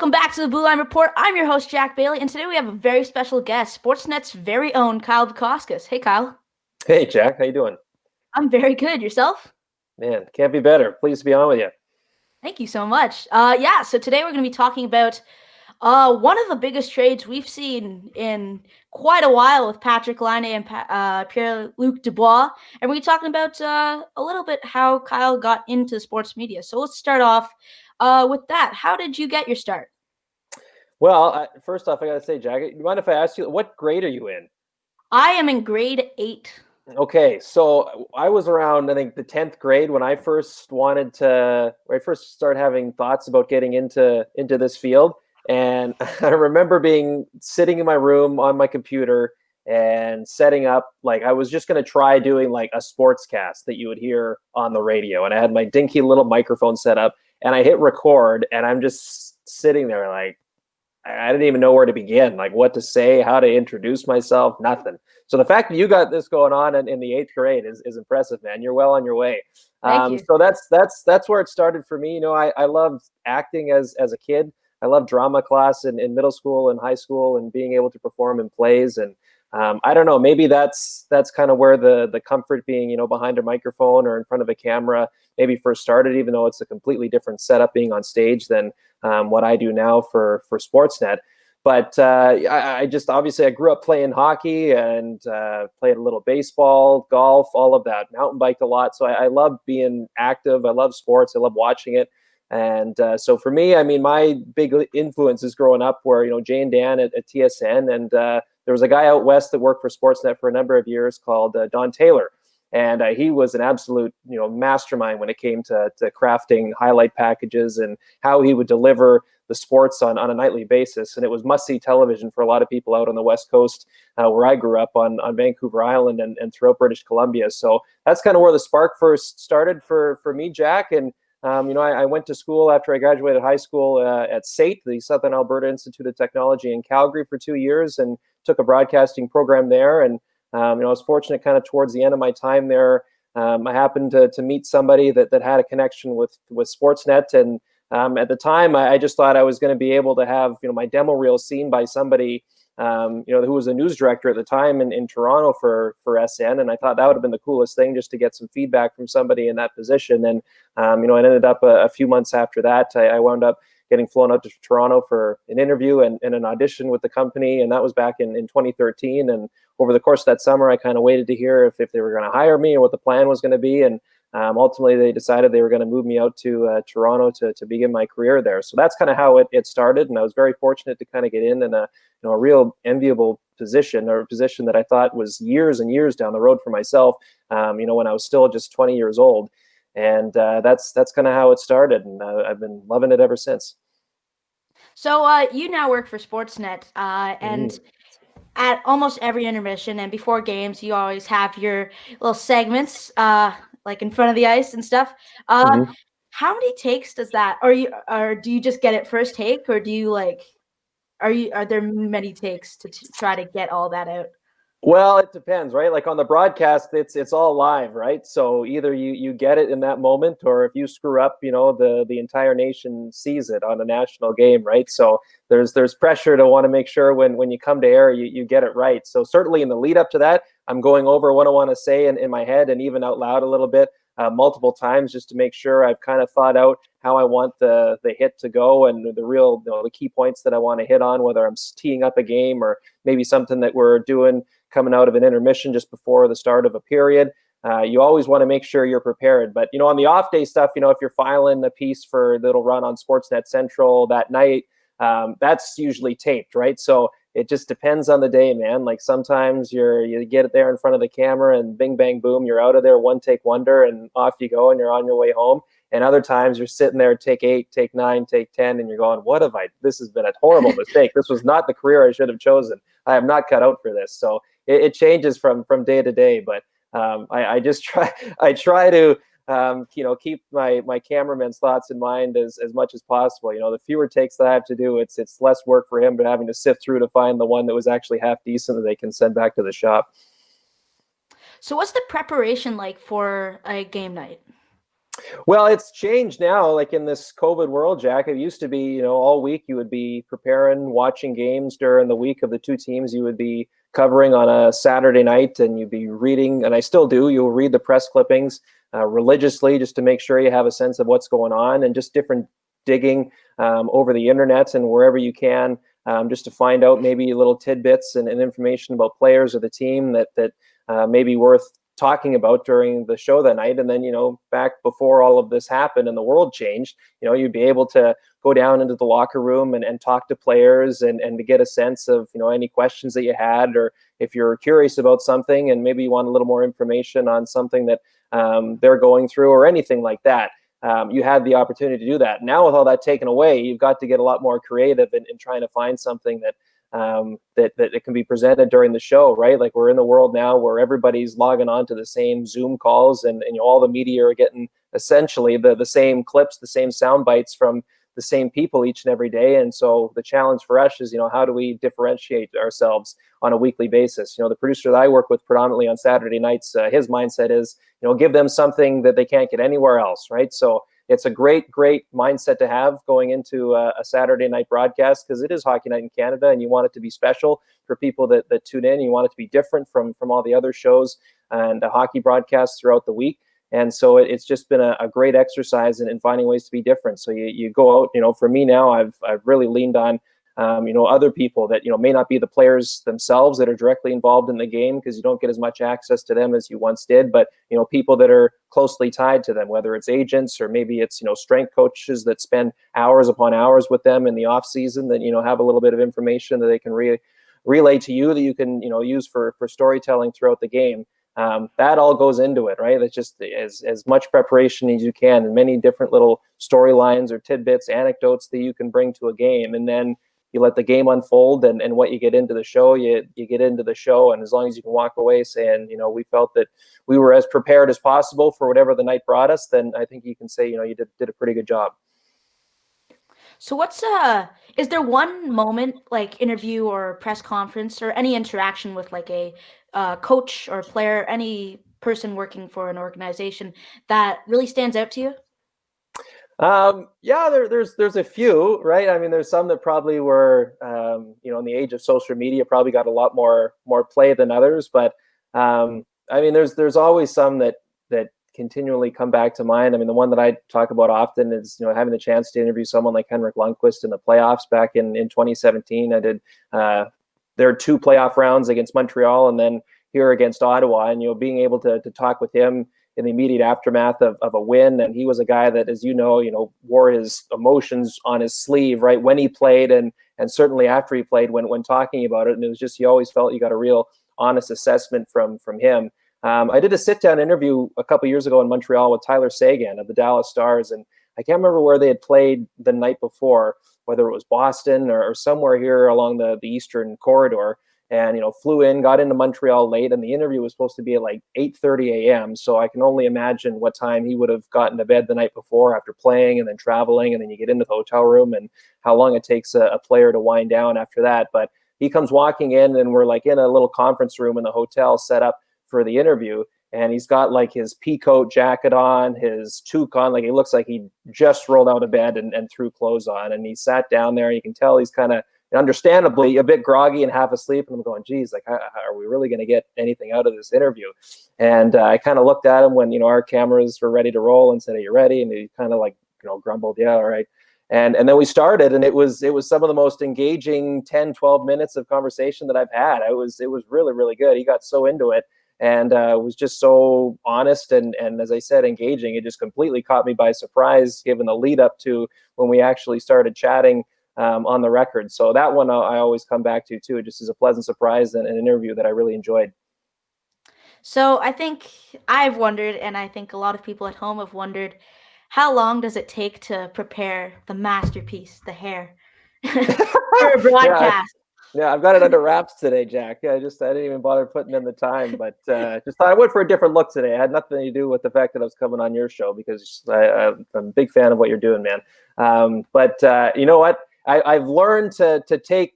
Welcome back to the Blue Line Report. I'm your host, Jack Bailey, and today we have a very special guest, Sportsnet's very own Kyle Bukauskas. Hey, Kyle. Hey, Jack. How you doing? I'm very good. Yourself? Man, can't be better. Pleased to be on with you. Thank you so much. So today we're going to be talking about one of the biggest trades we've seen in quite a while with Patrick Laine and PierreLuc Dubois, and we're talking about a little bit how Kyle got into sports media. So let's start off with that. How did you get your start? Well, first off, I got to say, Jack, you mind if I ask you, what grade are you in? I am in grade 8. Okay, so I was around, I think, the 10th grade when I first started having thoughts about getting into this field. And I remember sitting in my room on my computer and setting up, like, I was just going to try doing like a sports cast that you would hear on the radio. And I had my dinky little microphone set up and I hit record and I'm just sitting there like, I didn't even know where to begin, like what to say, how to introduce myself, nothing. So the fact that you got this going on in the 8th grade is impressive, man. You're well on your way. Thank you. So that's where it started for me. You know, I loved acting as a kid. I loved drama class in middle school and high school and being able to perform in plays. And I don't know, maybe that's kind of where the comfort being, you know, behind a microphone or in front of a camera maybe first started, even though it's a completely different setup being on stage than what I do now for Sportsnet. But I just obviously I grew up playing hockey and played a little baseball, golf, all of that, mountain biked a lot. So I love being active. I love sports. I love watching it. And so for me, I mean, my big influences growing up were, you know, Jay and Dan at TSN. And there was a guy out west that worked for Sportsnet for a number of years called Don Taylor. And he was an absolute, you know, mastermind when it came to crafting highlight packages and how he would deliver the sports on a nightly basis. And it was must-see television for a lot of people out on the West Coast, where I grew up on Vancouver Island and throughout British Columbia. So that's kind of where the spark first started for me, Jack. And you know, I went to school after I graduated high school at SAIT, the Southern Alberta Institute of Technology in Calgary, for 2 years, and took a broadcasting program there. And you know, I was fortunate kind of towards the end of my time there. I happened to meet somebody that had a connection with Sportsnet. And at the time, I just thought I was going to be able to have, you know, my demo reel seen by somebody, you know, who was a news director at the time in Toronto for SN. And I thought that would have been the coolest thing, just to get some feedback from somebody in that position. And, you know, it ended up a few months after that, I wound up getting flown out to Toronto for an interview and an audition with the company. And that was back in 2013. And over the course of that summer, I kind of waited to hear if they were going to hire me or what the plan was going to be. And ultimately, they decided they were going to move me out to Toronto to begin my career there. So that's kind of how it started. And I was very fortunate to kind of get in a, you know, a real enviable position, or a position that I thought was years and years down the road for myself, you know, when I was still just 20 years old. And that's kind of how it started. And I've been loving it ever since. So you now work for Sportsnet, and at almost every intermission and before games, you always have your little segments, like in front of the ice and stuff. Mm-hmm. How many takes does that, or do you just get it first take, or do you like, are there many takes to try to get all that out? Well, it depends, right? Like on the broadcast, it's all live, right? So either you get it in that moment, or if you screw up, you know, the entire nation sees it on a national game, right? So there's pressure to want to make sure when you come to air, you get it right. So certainly in the lead up to that, I'm going over what I want to say in my head and even out loud a little bit, multiple times, just to make sure I've kind of thought out how I want the hit to go and the real, you know, the key points that I want to hit on, whether I'm teeing up a game or maybe something that we're doing coming out of an intermission just before the start of a period. You always want to make sure you're prepared. But, you know, on the off day stuff, you know, if you're filing a piece that'll run on Sportsnet Central that night, that's usually taped, right? So it just depends on the day, man. Like sometimes you get it there in front of the camera and bing, bang, boom, you're out of there, one take wonder, and off you go and you're on your way home. And other times you're sitting there, take 8, take 9, take 10, and you're going, what have this has been a horrible mistake. This was not the career I should have chosen. I am not cut out for this. So it changes from day to day, but I just try to you know, keep my cameraman's thoughts in mind as much as possible. You know, the fewer takes that I have to do, it's less work for him, but having to sift through to find the one that was actually half decent that they can send back to the shop. So what's the preparation like for a game night? Well, it's changed now. Like in this COVID world, Jack, it used to be, all week you would be preparing, watching games during the week of the two teams you would be covering on a Saturday night, and you'd be reading, and I still do, you'll read the press clippings religiously just to make sure you have a sense of what's going on, and just different digging over the internet and wherever you can, just to find out maybe little tidbits and information about players or the team that may be worth talking about during the show that night. And then, back before all of this happened and the world changed, you'd be able to go down into the locker room and talk to players and to get a sense of, any questions that you had, or if you're curious about something and maybe you want a little more information on something that they're going through or anything like that. You had the opportunity to do that. Now with all that taken away, you've got to get a lot more creative in trying to find something that it can be presented during the show, right? Like we're in the world now where everybody's logging on to the same Zoom calls, and all the media are getting essentially the same clips, the same sound bites from the same people each and every day. And so the challenge for us is, how do we differentiate ourselves on a weekly basis? The producer that I work with predominantly on Saturday nights, his mindset is, give them something that they can't get anywhere else, right? So it's a great mindset to have going into a Saturday night broadcast, because it is Hockey Night in Canada, and you want it to be special for people that tune in. You want it to be different from all the other shows and hockey broadcasts throughout the week. And so it's just been a great exercise in finding ways to be different. So you go out, for me now, I've really leaned on other people that, may not be the players themselves that are directly involved in the game, because you don't get as much access to them as you once did, but, people that are closely tied to them, whether it's agents or maybe it's, strength coaches that spend hours upon hours with them in the off season, that, have a little bit of information that they can relay to you that you can, use for storytelling throughout the game. That all goes into it, right? It's just as much preparation as you can, and many different little storylines or tidbits, anecdotes that you can bring to a game. And then you let the game unfold, and what you get into the show, you get into the show. And as long as you can walk away saying, we felt that we were as prepared as possible for whatever the night brought us, then I think you can say, you did a pretty good job. So is there one moment, like interview or press conference or any interaction with like a coach or player, any person working for an organization that really stands out to you? Yeah, there's a few, right? I mean, there's some that probably were, in the age of social media, probably got a lot more play than others. But I mean, there's always some that continually come back to mind. I mean, the one that I talk about often is, having the chance to interview someone like Henrik Lundqvist in the playoffs back in 2017. I did their 2 playoff rounds against Montreal and then here against Ottawa, and being able to talk with him in the immediate aftermath of a win. And he was a guy that, as wore his emotions on his sleeve, right, when he played and certainly after he played when talking about it. And it was just, you always felt you got a real honest assessment from him. I did a sit-down interview a couple years ago in Montreal with Tyler Seguin of the Dallas Stars, and I can't remember where they had played the night before, whether it was Boston or somewhere here along the Eastern corridor. And, flew in, got into Montreal late, and the interview was supposed to be at like 8:30 a.m. So I can only imagine what time he would have gotten to bed the night before after playing and then traveling, and then you get into the hotel room and how long it takes a player to wind down after that. But he comes walking in, and we're like in a little conference room in the hotel set up for the interview. And he's got like his pea coat jacket on, his toque on, like he looks like he just rolled out of bed and threw clothes on. And he sat down there, and you can tell he's kind of, understandably, a bit groggy and half asleep. And I'm going, geez, like, are we really going to get anything out of this interview? And I kind of looked at him when, our cameras were ready to roll and said, are you ready? And he kind of like, grumbled, yeah, all right. And then we started, and it was some of the most engaging 10, 12 minutes of conversation that I've had. It was really, really good. He got so into it, and was just so honest and as I said, engaging. It just completely caught me by surprise, given the lead up to when we actually started chatting on the record. So that one I always come back to too. It just is a pleasant surprise and an interview that I really enjoyed. So I think I've wondered, and I think a lot of people at home have wondered, how long does it take to prepare the masterpiece, the hair, for a Yeah, broadcast? yeah, I've got it under wraps today, Jack. Yeah, I didn't even bother putting in the time, but just thought I went for a different look today. It had nothing to do with the fact that I was coming on your show, because I'm a big fan of what you're doing, man. But you know what? I've learned to take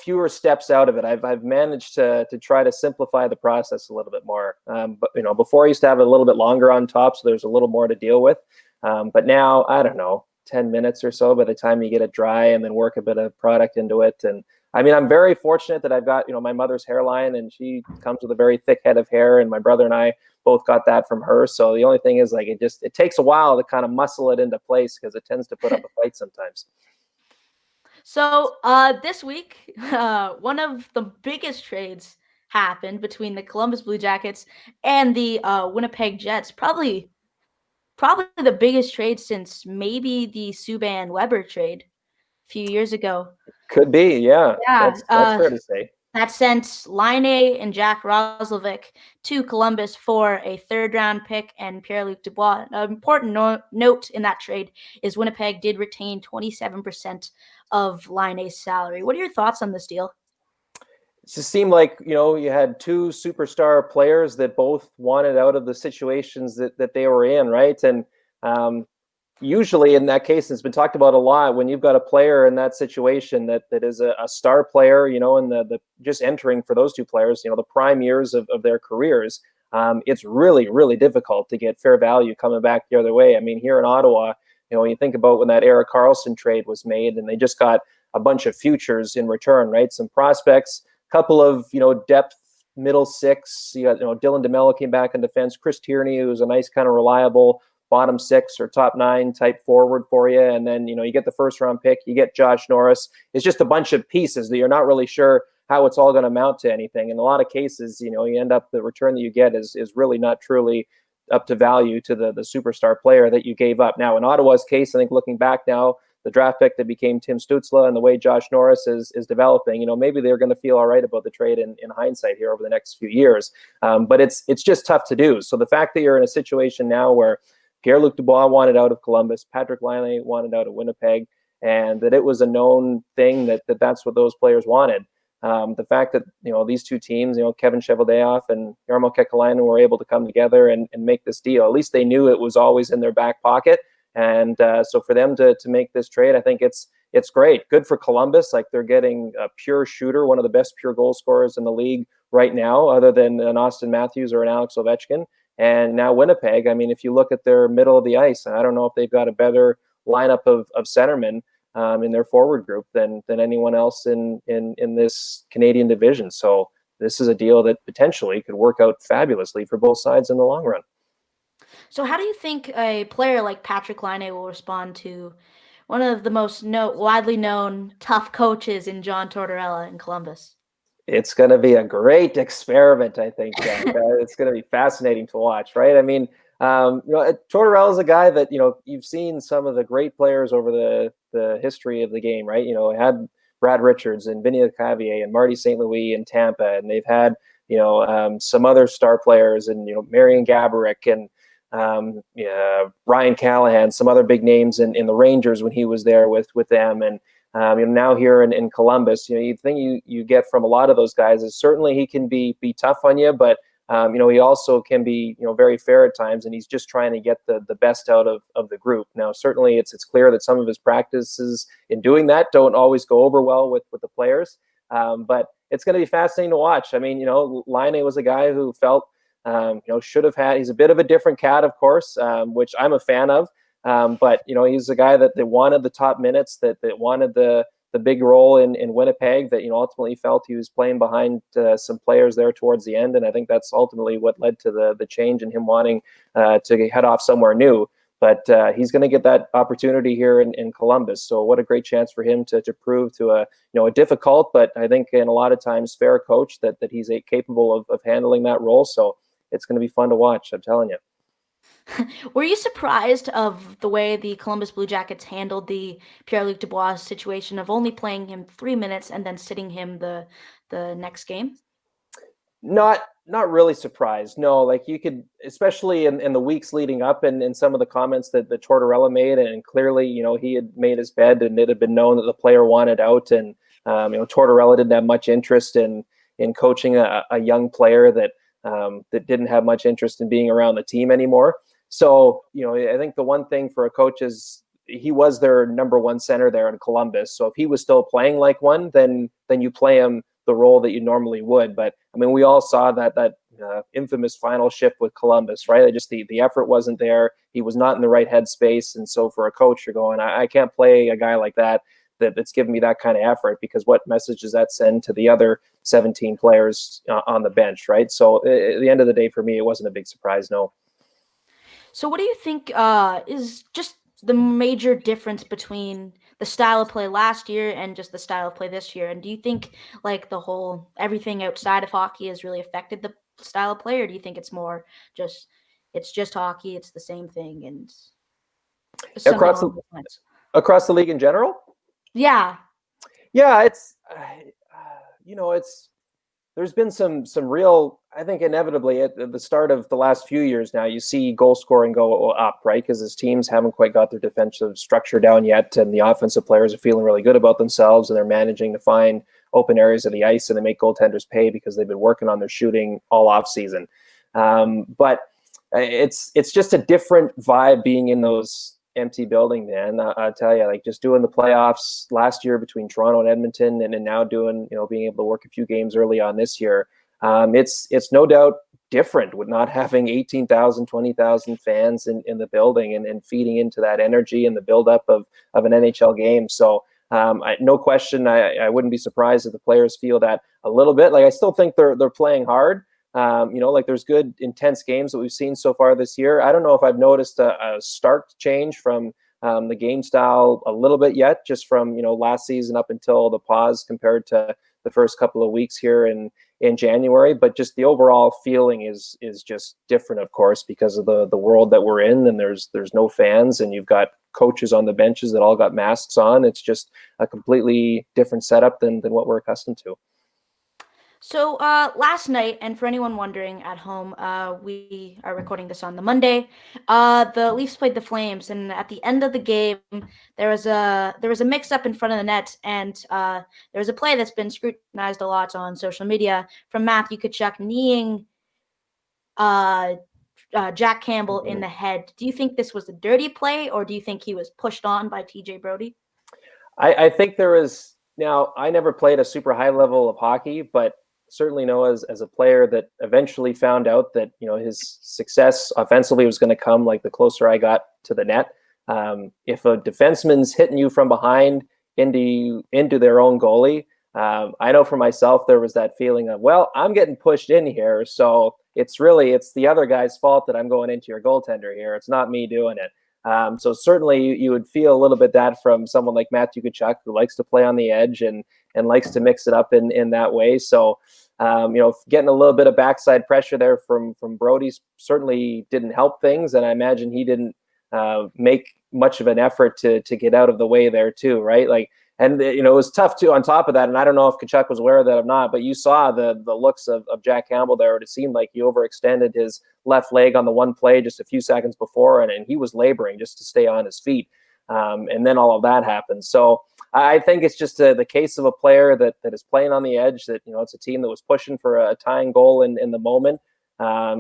fewer steps out of it. I've managed to try to simplify the process a little bit more. But before I used to have it a little bit longer on top, so there's a little more to deal with. But now, I don't know, 10 minutes or so by the time you get it dry, and then work a bit of product into it. And I mean, I'm very fortunate that I've got my mother's hairline, and she comes with a very thick head of hair, and my brother and I both got that from her. So the only thing is, like, it takes a while to kind of muscle it into place, because it tends to put up a fight sometimes. So this week, one of the biggest trades happened between the Columbus Blue Jackets and the Winnipeg Jets. Probably the biggest trade since maybe the Subban Weber trade a few years ago. Could be, yeah. Yeah, That's fair to say. that sent Line and Jack Roslovic to Columbus for a third-round pick and Pierre-Luc Dubois. An important note in that trade is Winnipeg did retain 27% of Line's salary. What are your thoughts on this deal? It just seemed like you had two superstar players that both wanted out of the situations that they were in, right? And usually in that case, it's been talked about a lot, when you've got a player in that situation that is a star player, and the just entering for those two players, the prime years of their careers, it's really, really difficult to get fair value coming back the other way. I mean, here in Ottawa, when you think about when that Erik Karlsson trade was made, and they just got a bunch of futures in return, right? Some prospects, couple of depth middle six. You got Dylan DeMello came back in defense. Chris Tierney, who was a nice kind of reliable bottom six or top nine type forward for you, and then you get the first round pick. You get Josh Norris. It's just a bunch of pieces that you're not really sure how it's all going to amount to anything. In a lot of cases, you end up, the return that you get is really not truly up to value to the superstar player that you gave up. Now, in Ottawa's case, I think looking back now, the draft pick that became Tim Stützle and the way Josh Norris is developing, maybe they're going to feel all right about the trade in hindsight here over the next few years. But it's just tough to do. So the fact that you're in a situation now where Pierre-Luc Dubois wanted out of Columbus, Patrik Laine wanted out of Winnipeg, and that it was a known thing that's what those players wanted. The fact that these two teams, Kevin Cheveldayoff and Jarmo Kekalainen, were able to come together and make this deal. At least they knew it was always in their back pocket. And so for them to make this trade, I think it's great. Good for Columbus. Like, they're getting a pure shooter, one of the best pure goal scorers in the league right now, other than an Austin Matthews or an Alex Ovechkin. And now Winnipeg, I mean, if you look at their middle of the ice, I don't know if they've got a better lineup of centermen in their forward group than anyone else in this Canadian division. So this is a deal that potentially could work out fabulously for both sides in the long run. So how do you think a player like Patrik Laine will respond to one of the most widely known tough coaches in John Tortorella in Columbus? It's going to be a great experiment, I think, Jack. It's going to be fascinating to watch, right? I mean, Tortorella is a guy that, you've seen some of the great players over the history of the game, right? It had Brad Richards and Vinny Lecavalier and Marty St. Louis in Tampa, and they've had, some other star players, and, Marian Gaborik and Ryan Callahan, some other big names in the Rangers when he was there with them. And now here in Columbus, the thing you get from a lot of those guys is certainly he can be tough on you, but he also can be very fair at times, and he's just trying to get the best out of the group. Now, certainly it's clear that some of his practices in doing that don't always go over well with the players, but it's going to be fascinating to watch. I mean, Laine was a guy who felt should have had. He's a bit of a different cat, of course, which I'm a fan of. But he's a guy that wanted the top minutes, that wanted the big role in Winnipeg, that ultimately felt he was playing behind some players there towards the end, and I think that's ultimately what led to the change in him wanting to head off somewhere new. But he's going to get that opportunity here in Columbus. So what a great chance for him to prove to a difficult, but I think in a lot of times fair coach that he's capable of handling that role. So it's going to be fun to watch, I'm telling you. Were you surprised of the way the Columbus Blue Jackets handled the Pierre-Luc Dubois situation of only playing him 3 minutes and then sitting him the next game? Not really surprised. No, like, you could, especially in the weeks leading up, and in some of the comments that Tortorella made, and clearly, he had made his bed, and it had been known that the player wanted out, and Tortorella didn't have much interest in coaching a young player that didn't have much interest in being around the team anymore. So, I think the one thing for a coach is he was their number one center there in Columbus. So if he was still playing like one, then you play him the role that you normally would. But I mean, we all saw that infamous final shift with Columbus, right? Just the effort wasn't there. He was not in the right headspace. And so for a coach, you're going, I can't play a guy like that's giving me that kind of effort, because what message does that send to the other 17 players on the bench, right? So at the end of the day, for me, it wasn't a big surprise, no. So what do you think is just the major difference between the style of play last year and just the style of play this year? And do you think like the whole everything outside of hockey has really affected the style of play, or do you think it's more just it's just hockey, it's the same thing and something Across along those lines? across the league in general? Yeah. Yeah, it's it's there's been some real, I think inevitably at the start of the last few years now, you see goal scoring go up, right? Because his teams haven't quite got their defensive structure down yet, and the offensive players are feeling really good about themselves, and they're managing to find open areas of the ice, and they make goaltenders pay because they've been working on their shooting all off season. But it's just a different vibe being in those empty building, man. I'll tell you, like just doing the playoffs last year between Toronto and Edmonton, and now doing, being able to work a few games early on this year. It's no doubt different with not having 18,000, 20,000 fans in the building, and feeding into that energy and the buildup of an NHL game. So no question, I wouldn't be surprised if the players feel that a little bit. Like I still think they're playing hard. Like there's good intense games that we've seen so far this year. I don't know if I've noticed a stark change from the game style a little bit yet, just from last season up until the pause compared to the first couple of weeks here in January. But just the overall feeling is just different, of course, because of the world that we're in, and there's no fans, and you've got coaches on the benches that all got masks on. It's just a completely different setup than what we're accustomed to. So last night, and for anyone wondering at home, we are recording this on the Monday. The Leafs played the Flames, and at the end of the game, there was a mix-up in front of the net, and there was a play that's been scrutinized a lot on social media from Matthew Tkachuk kneeing Jack Campbell in the head. Do you think this was a dirty play, or do you think he was pushed on by TJ Brodie? I think there is. Now, I never played a super high level of hockey, but certainly know as a player that eventually found out that his success offensively was going to come like the closer I got to the net. If a defenseman's hitting you from behind into their own goalie, I know for myself there was that feeling of, well, I'm getting pushed in here, so it's the other guy's fault that I'm going into your goaltender here. It's not me doing it. So certainly you would feel a little bit that from someone like Matthew Tkachuk, who likes to play on the edge and likes to mix it up in that way. So getting a little bit of backside pressure there from Brodie certainly didn't help things, and I imagine he didn't make much of an effort to get out of the way there too, right? Like, and it was tough too on top of that, and I don't know if Tkachuk was aware of that or not, but you saw the looks of Jack Campbell there. It seemed like he overextended his left leg on the one play just a few seconds before, and he was laboring just to stay on his feet. And then all of that happened. So I think it's just the case of a player that is playing on the edge, that, it's a team that was pushing for a tying goal in the moment.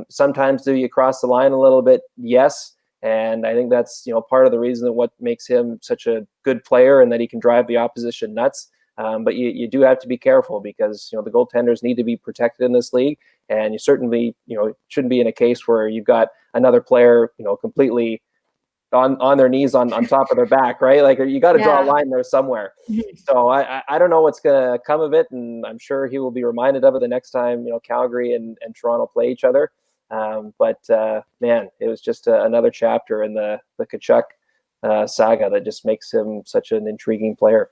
Sometimes do you cross the line a little bit? Yes. And I think that's, part of the reason that what makes him such a good player, and that he can drive the opposition nuts. But you do have to be careful, because, the goaltenders need to be protected in this league. And you certainly, shouldn't be in a case where you've got another player, completely on their knees on top of their back, right? Like, you got to draw a line there somewhere. So I don't know what's going to come of it, and I'm sure he will be reminded of it the next time Calgary and Toronto play each other. But man, it was just another chapter in the Tkachuk saga that just makes him such an intriguing player.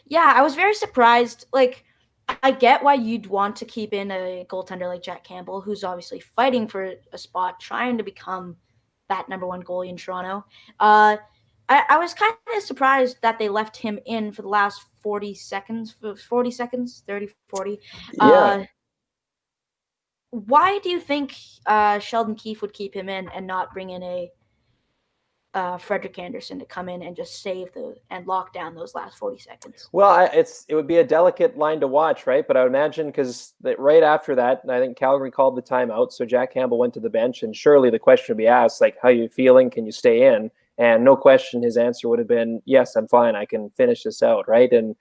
Yeah, I was very surprised. Like, I get why you'd want to keep in a goaltender like Jack Campbell, who's obviously fighting for a spot, trying to become that number one goalie in Toronto. I was kind of surprised that they left him in for the last 30, 40. Yeah. Why do you think Sheldon Keefe would keep him in and not bring in a Frederick Anderson to come in and just save and lock down those last 40 seconds? Well, it would be a delicate line to watch, right? But I would imagine, because right after that, I think Calgary called the timeout, so Jack Campbell went to the bench, and surely the question would be asked, like, how are you feeling? Can you stay in? And no question, his answer would have been, yes, I'm fine. I can finish this out, right? And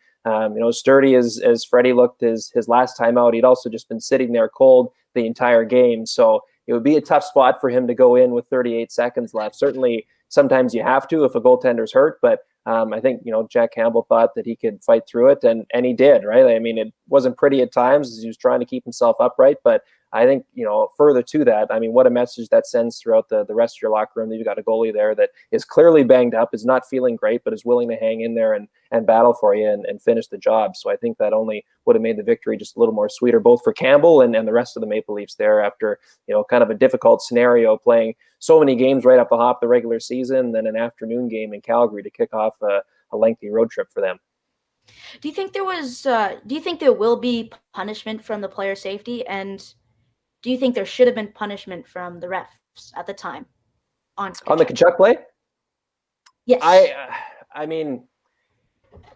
sturdy as Freddie looked his last time out, he'd also just been sitting there cold the entire game. So it would be a tough spot for him to go in with 38 seconds left. Certainly, sometimes you have to if a goaltender's hurt, but I think, Jack Campbell thought that he could fight through it, and he did, right? I mean, it wasn't pretty at times as he was trying to keep himself upright, but I think, further to that, I mean, what a message that sends throughout the rest of your locker room that you've got a goalie there that is clearly banged up, is not feeling great, but is willing to hang in there and battle for you and finish the job. So I think that only would have made the victory just a little more sweeter, both for Campbell and the rest of the Maple Leafs there after, kind of a difficult scenario, playing so many games right off the hop the regular season, then an afternoon game in Calgary to kick off a lengthy road trip for them. Do you think there will be punishment from the player safety, and do you think there should have been punishment from the refs at the time on the Tkachuk play? Yes. I mean,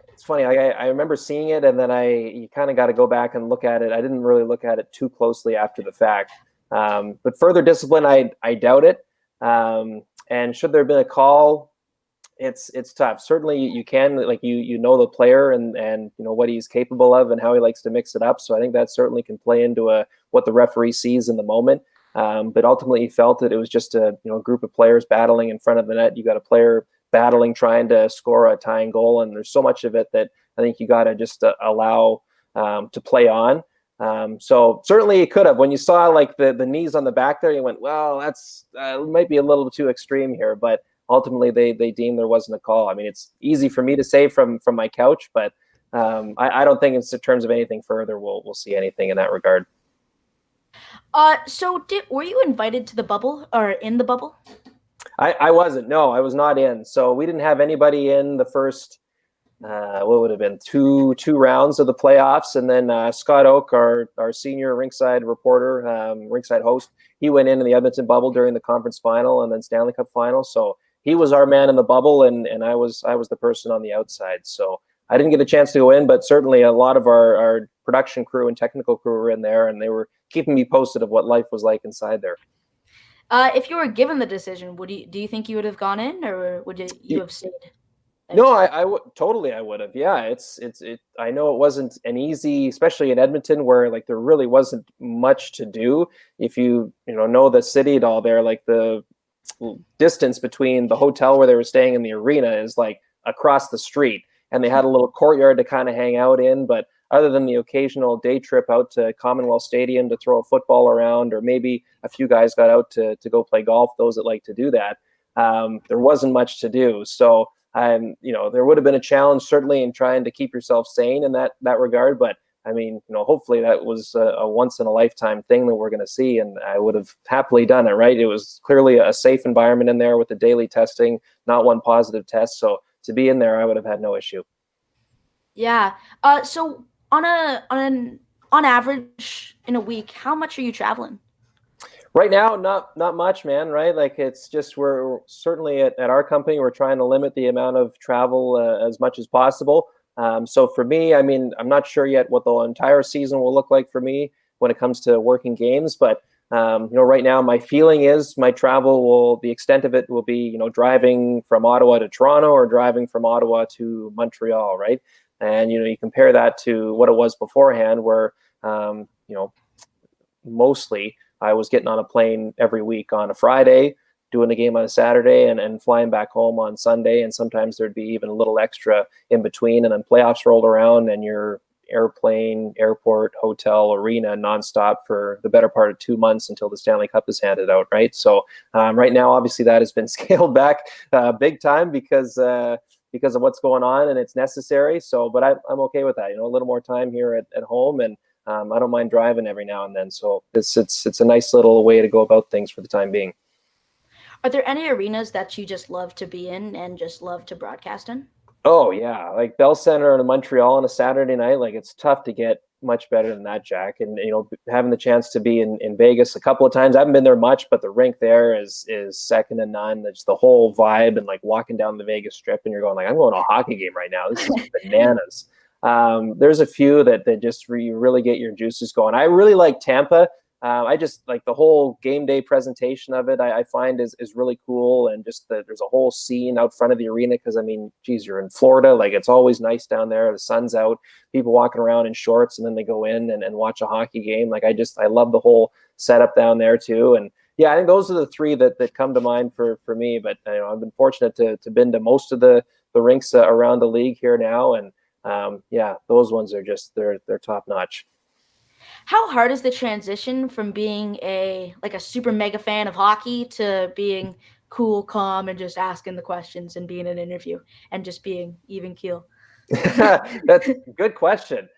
it's funny. I remember seeing it, and then you kind of got to go back and look at it. I didn't really look at it too closely after the fact. But further discipline, I doubt it. And should there have been a call, it's tough. Certainly you can, like, the player and what he's capable of and how he likes to mix it up. So I think that certainly can play into what the referee sees in the moment. But ultimately he felt that it was just a group of players battling in front of the net. You got a player battling, trying to score a tying goal, and there's so much of it that I think you got to just allow to play on. So certainly it could have. When you saw like the knees on the back there, you went, well, that's might be a little too extreme here, but ultimately they deemed there wasn't a call. I mean, it's easy for me to say from my couch, but I don't think in terms of anything further we'll see anything in that regard. So were you invited to the bubble or in the bubble? I wasn't. No, I was not in. So we didn't have anybody in the first what would have been two rounds of the playoffs, and then Scott Oak, our senior rinkside reporter, rinkside host, he went in the Edmonton bubble during the conference final and then Stanley Cup final. So he was our man in the bubble, and I was the person on the outside. So I didn't get a chance to go in, but certainly a lot of our production crew and technical crew were in there, and they were keeping me posted of what life was like inside there. If you were given the decision, do you think you would have gone in, or would you have stayed? No, I would totally. I would have. Yeah, it's. I know it wasn't an easy, especially in Edmonton, where like there really wasn't much to do. If you know the city at all, there, like the distance between the hotel where they were staying and the arena is like across the street, and they had a little courtyard to kind of hang out in. But other than the occasional day trip out to Commonwealth Stadium to throw a football around, or maybe a few guys got out to go play golf, those that like to do that, there wasn't much to do. So there would have been a challenge certainly in trying to keep yourself sane in that regard. But I mean, hopefully that was a once in a lifetime thing that we're going to see, and I would have happily done it. Right? It was clearly a safe environment in there with the daily testing, not one positive test. So to be in there, I would have had no issue. Yeah. So on average in a week, how much are you traveling? Right now, not much, man, right? Like it's just, we're certainly at our company, we're trying to limit the amount of travel as much as possible. So for me, I mean, I'm not sure yet what the entire season will look like for me when it comes to working games, but right now my feeling is my travel the extent of it will be, driving from Ottawa to Toronto or driving from Ottawa to Montreal, right? And, you compare that to what it was beforehand where, mostly I was getting on a plane every week on a Friday, doing a game on a Saturday, and flying back home on Sunday. And sometimes there'd be even a little extra in between. And then playoffs rolled around and you're airplane, airport, hotel, arena nonstop for the better part of 2 months until the Stanley Cup is handed out, right? So right now, obviously, that has been scaled back big time because of what's going on, and it's necessary. So, but I'm okay with that. A little more time here at home, and I don't mind driving every now and then. So it's a nice little way to go about things for the time being. Are there any arenas that you just love to be in and just love to broadcast in? Oh yeah, like Bell Center in Montreal on a Saturday night, like it's tough to get much better than that, Jack. And having the chance to be in Vegas a couple of times, I haven't been there much, but the rink there is second to none. It's the whole vibe, and like walking down the Vegas Strip, and you're going like, I'm going to a hockey game right now. This is bananas. There's a few that just really get your juices going. I really like Tampa. I just like the whole game day presentation of it. I find is really cool, and just there's a whole scene out front of the arena because I mean, geez, you're in Florida, like it's always nice down there. The sun's out, people walking around in shorts, and then they go in and watch a hockey game. Like I love the whole setup down there too, and yeah, I think those are the three that come to mind for me. But I've been fortunate to been to most of the rinks around the league here now, and yeah, those ones are just they're top notch. How hard is the transition from being a super mega fan of hockey to being cool, calm, and just asking the questions and being in an interview and just being even keel? That's a good question.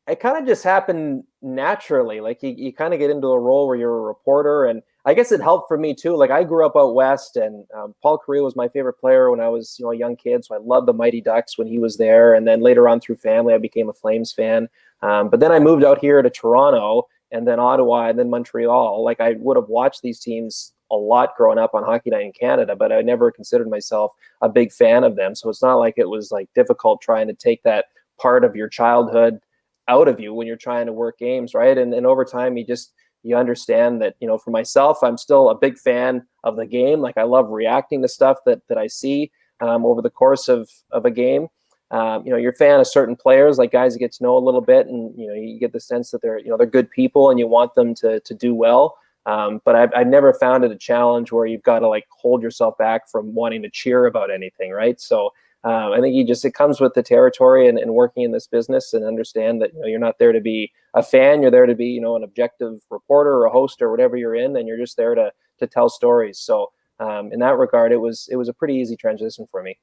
It kind of just happened naturally. Like you kind of get into a role where you're a reporter, and I guess it helped for me too. Like I grew up out west, and Paul Kariya was my favorite player when I was a young kid. So I loved the Mighty Ducks when he was there, and then later on through family, I became a Flames fan. But then I moved out here to Toronto, and then Ottawa, and then Montreal. Like I would have watched these teams a lot growing up on Hockey Night in Canada, but I never considered myself a big fan of them. So it's not like it was like difficult trying to take that part of your childhood out of you when you're trying to work games, right? And over time, you understand that for myself, I'm still a big fan of the game. Like I love reacting to stuff that I see over the course of a game. You're a fan of certain players, like guys you get to know a little bit, and you get the sense that they're good people, and you want them to do well. But I've never found it a challenge where you've got to like hold yourself back from wanting to cheer about anything, right? So I think it comes with the territory and working in this business, and understand that you're not there to be a fan, you're there to be an objective reporter or a host or whatever you're in, and you're just there to tell stories. So in that regard, it was a pretty easy transition for me.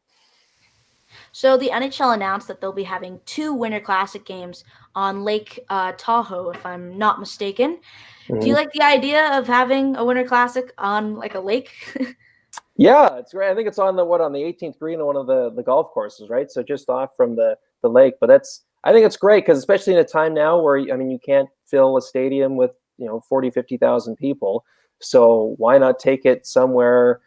So the NHL announced that they'll be having 2 Winter Classic games on Lake Tahoe, if I'm not mistaken. Do you Mm-hmm. like the idea of having a Winter Classic on like a lake? Yeah, it's great. I think it's on the 18th green of one of the golf courses, right? So just off from the lake. But I think it's great because especially in a time now where I mean you can't fill a stadium with 40, 50,000 people. So why not take it somewhere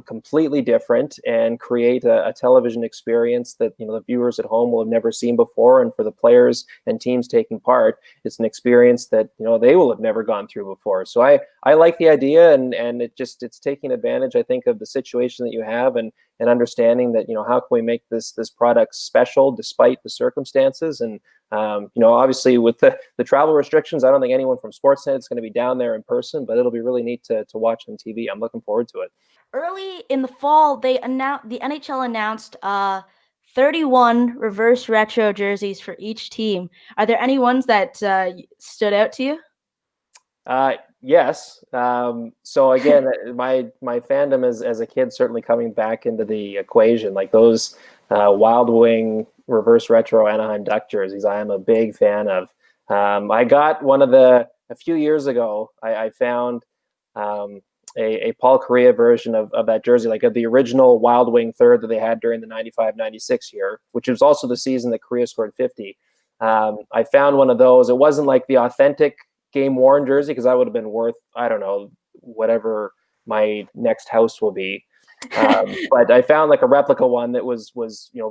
completely different and create a television experience that the viewers at home will have never seen before, and for the players and teams taking part, it's an experience that they will have never gone through before. So I like the idea, and it's taking advantage, I think, of the situation that you have, and understanding that how can we make this product special despite the circumstances. And obviously with the travel restrictions, I don't think anyone from Sportsnet is going to be down there in person, but it'll be really neat to watch on TV. I'm looking forward to it. Early in the fall, the NHL announced 31 reverse retro jerseys for each team. Are there any ones that stood out to you? Yes. So again, my fandom as a kid certainly coming back into the equation. Like those Wild Wing reverse retro Anaheim Duck jerseys, I am a big fan of. I got one of a few years ago. I found a Paul Kariya version of that jersey, like of the original Wild Wing third that they had during the 95-96 year, which was also the season that Kariya scored 50. I found one of those. It wasn't like the authentic game worn jersey because that would have been worth, I don't know, whatever my next house will be. But I found like a replica one that was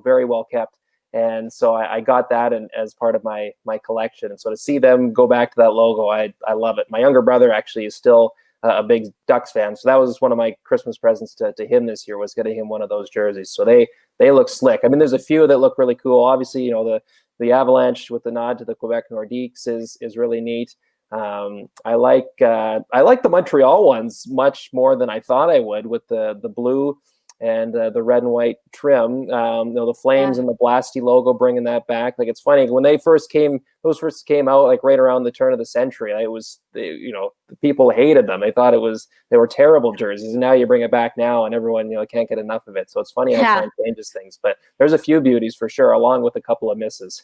very well kept, and so I got that as part of my collection. And so to see them go back to that logo, I love it. My younger brother actually is still a big Ducks fan, so that was one of my Christmas presents to him this year, was getting him one of those jerseys. So they look slick. I mean, there's a few that look really cool. Obviously, the Avalanche with the nod to the Quebec Nordiques is really neat. I like the Montreal ones much more than I thought I would, with the blue and the red and white trim. The Flames Yeah. and the Blasty logo, bringing that back. Like it's funny when those first came out, like right around the turn of the century. The people hated them. They thought they were terrible jerseys, and now you bring it back now, and everyone can't get enough of it. So it's funny how Yeah. time changes things. But there's a few beauties for sure, along with a couple of misses.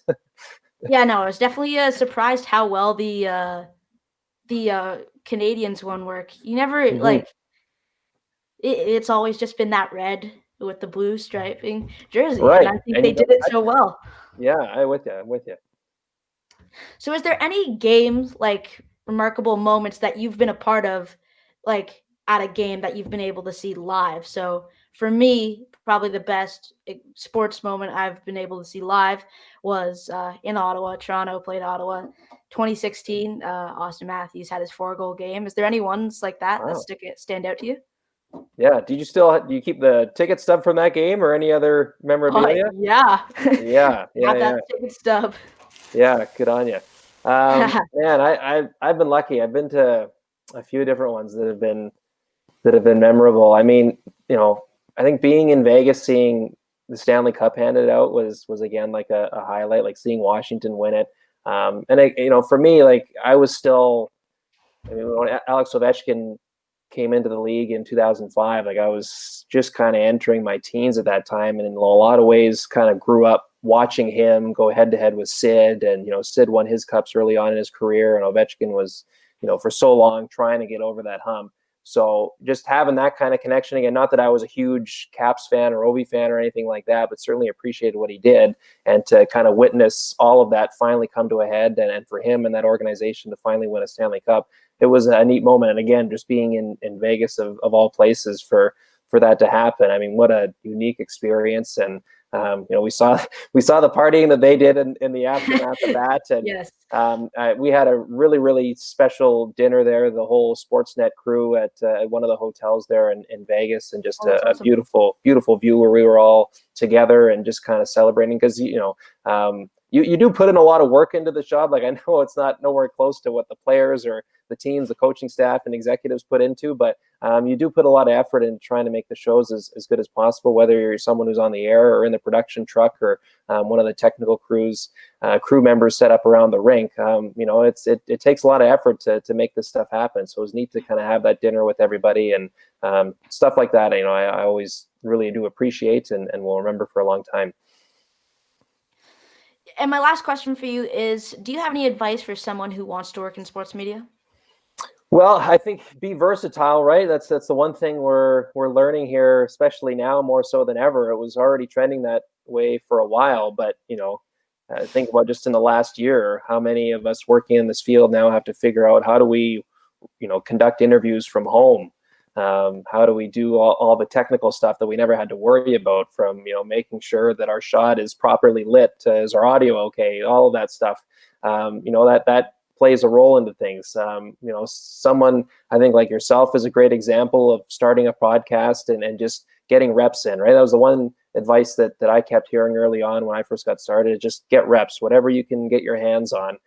Yeah, no, I was definitely surprised how well the Canadians one work. You never Mhm. it's always just been that red with the blue striping jersey, and Right, I think and they you did don't it touch so it. well. Yeah, I'm with you. So is there any games, like remarkable moments that you've been a part of, like at a game that you've been able to see live? So for me, probably the best sports moment I've been able to see live was in Ottawa. Toronto played Ottawa 2016. Austin Matthews had his 4-goal game. Is there any ones like that Wow. stand out to you? Yeah. Do you keep the ticket stub from that game or any other memorabilia? Yeah. Yeah. Yeah. Have that Yeah. ticket stub. Yeah. Good on you. Man, I've been lucky. I've been to a few different ones that have been memorable. I mean, I think being in Vegas, seeing the Stanley Cup handed out was again like a highlight. Like seeing Washington win it, for me, like I was still. I mean, when Alex Ovechkin came into the league in 2005, like I was just kind of entering my teens at that time, and in a lot of ways, kind of grew up watching him go head to head with Sid, and Sid won his cups early on in his career, and Ovechkin was, for so long trying to get over that hump. So just having that kind of connection again, not that I was a huge Caps fan or Ovi fan or anything like that, but certainly appreciated what he did, and to kind of witness all of that finally come to a head, and for him and that organization to finally win a Stanley Cup, it was a neat moment. And again, just being in Vegas of all places for that to happen. I mean, what a unique experience. And we saw the partying that they did in the aftermath of that. And Yes. we had a really, really special dinner there, the whole Sportsnet crew at one of the hotels there in Vegas, and just That's a awesome. beautiful, beautiful view where we were all together and just kind of celebrating, because you do put in a lot of work into the job. Like I know it's not nowhere close to what the players or the teams, the coaching staff and executives put into, but you do put a lot of effort in trying to make the shows as good as possible, whether you're someone who's on the air or in the production truck or one of the technical crew members set up around the rink. It takes a lot of effort to make this stuff happen. So it was neat to kind of have that dinner with everybody and stuff like that. I always really do appreciate and will remember for a long time. And my last question for you is, do you have any advice for someone who wants to work in sports media? Well, I think be versatile, right? That's the one thing we're learning here, especially now more so than ever. It was already trending that way for a while, but think about just in the last year, how many of us working in this field now have to figure out how do we, conduct interviews from home? How do we do all the technical stuff that we never had to worry about, from making sure that our shot is properly lit, is our audio okay, all of that stuff. That plays a role into things. Someone I think like yourself is a great example of starting a podcast and just getting reps in, right? That was the one advice that I kept hearing early on when I first got started. Just get reps, whatever you can get your hands on.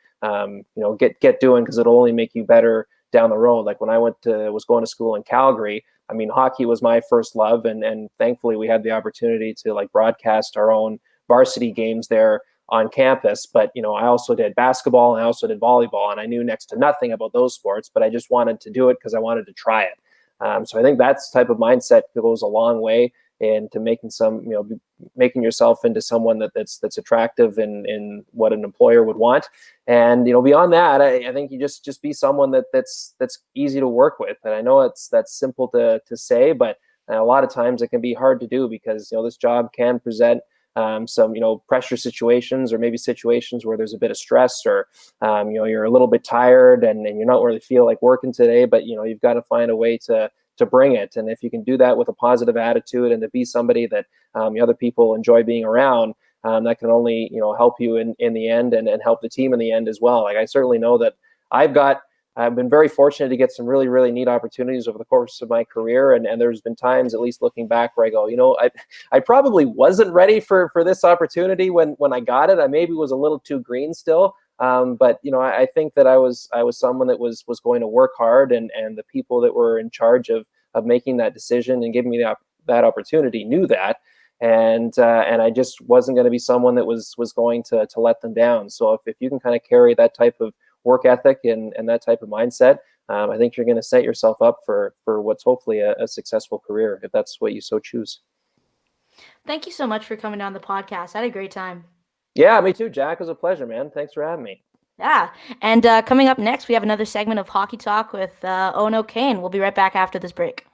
Get doing, because it'll only make you better down the road. Like when I was going to school in Calgary, I mean, hockey was my first love, and thankfully we had the opportunity to like broadcast our own varsity games there on campus. But I also did basketball and I also did volleyball, and I knew next to nothing about those sports, but I just wanted to do it because I wanted to try it. So I think that's the type of mindset that goes a long way into making yourself into someone that's attractive in what an employer would want. And beyond that, I think you just be someone that's easy to work with. And I know that's simple to say, but a lot of times it can be hard to do, because this job can present some pressure situations, or maybe situations where there's a bit of stress, or you're a little bit tired and you're not really feel like working today, but you've got to find a way to bring it. And if you can do that with a positive attitude and to be somebody that other people enjoy being around, that can only help you in the end, and help the team in the end as well. Like I certainly know that I've been very fortunate to get some really, really neat opportunities over the course of my career. And there's been times, at least looking back, where I go, I probably wasn't ready for this opportunity when I got it. I maybe was a little too green still. But I think that I was someone that was going to work hard, and the people that were in charge of making that decision and giving me that opportunity knew that. And I just wasn't going to be someone that was going to let them down. So if you can kind of carry that type of work ethic and that type of mindset, I think you're going to set yourself up for what's hopefully a successful career, if that's what you so choose. Thank you so much for coming on the podcast. I had a great time. Yeah, me too, Jack. It was a pleasure, man. Thanks for having me. Yeah. And coming up next, we have another segment of Hockey Talk with Ono Kane. We'll be right back after this break.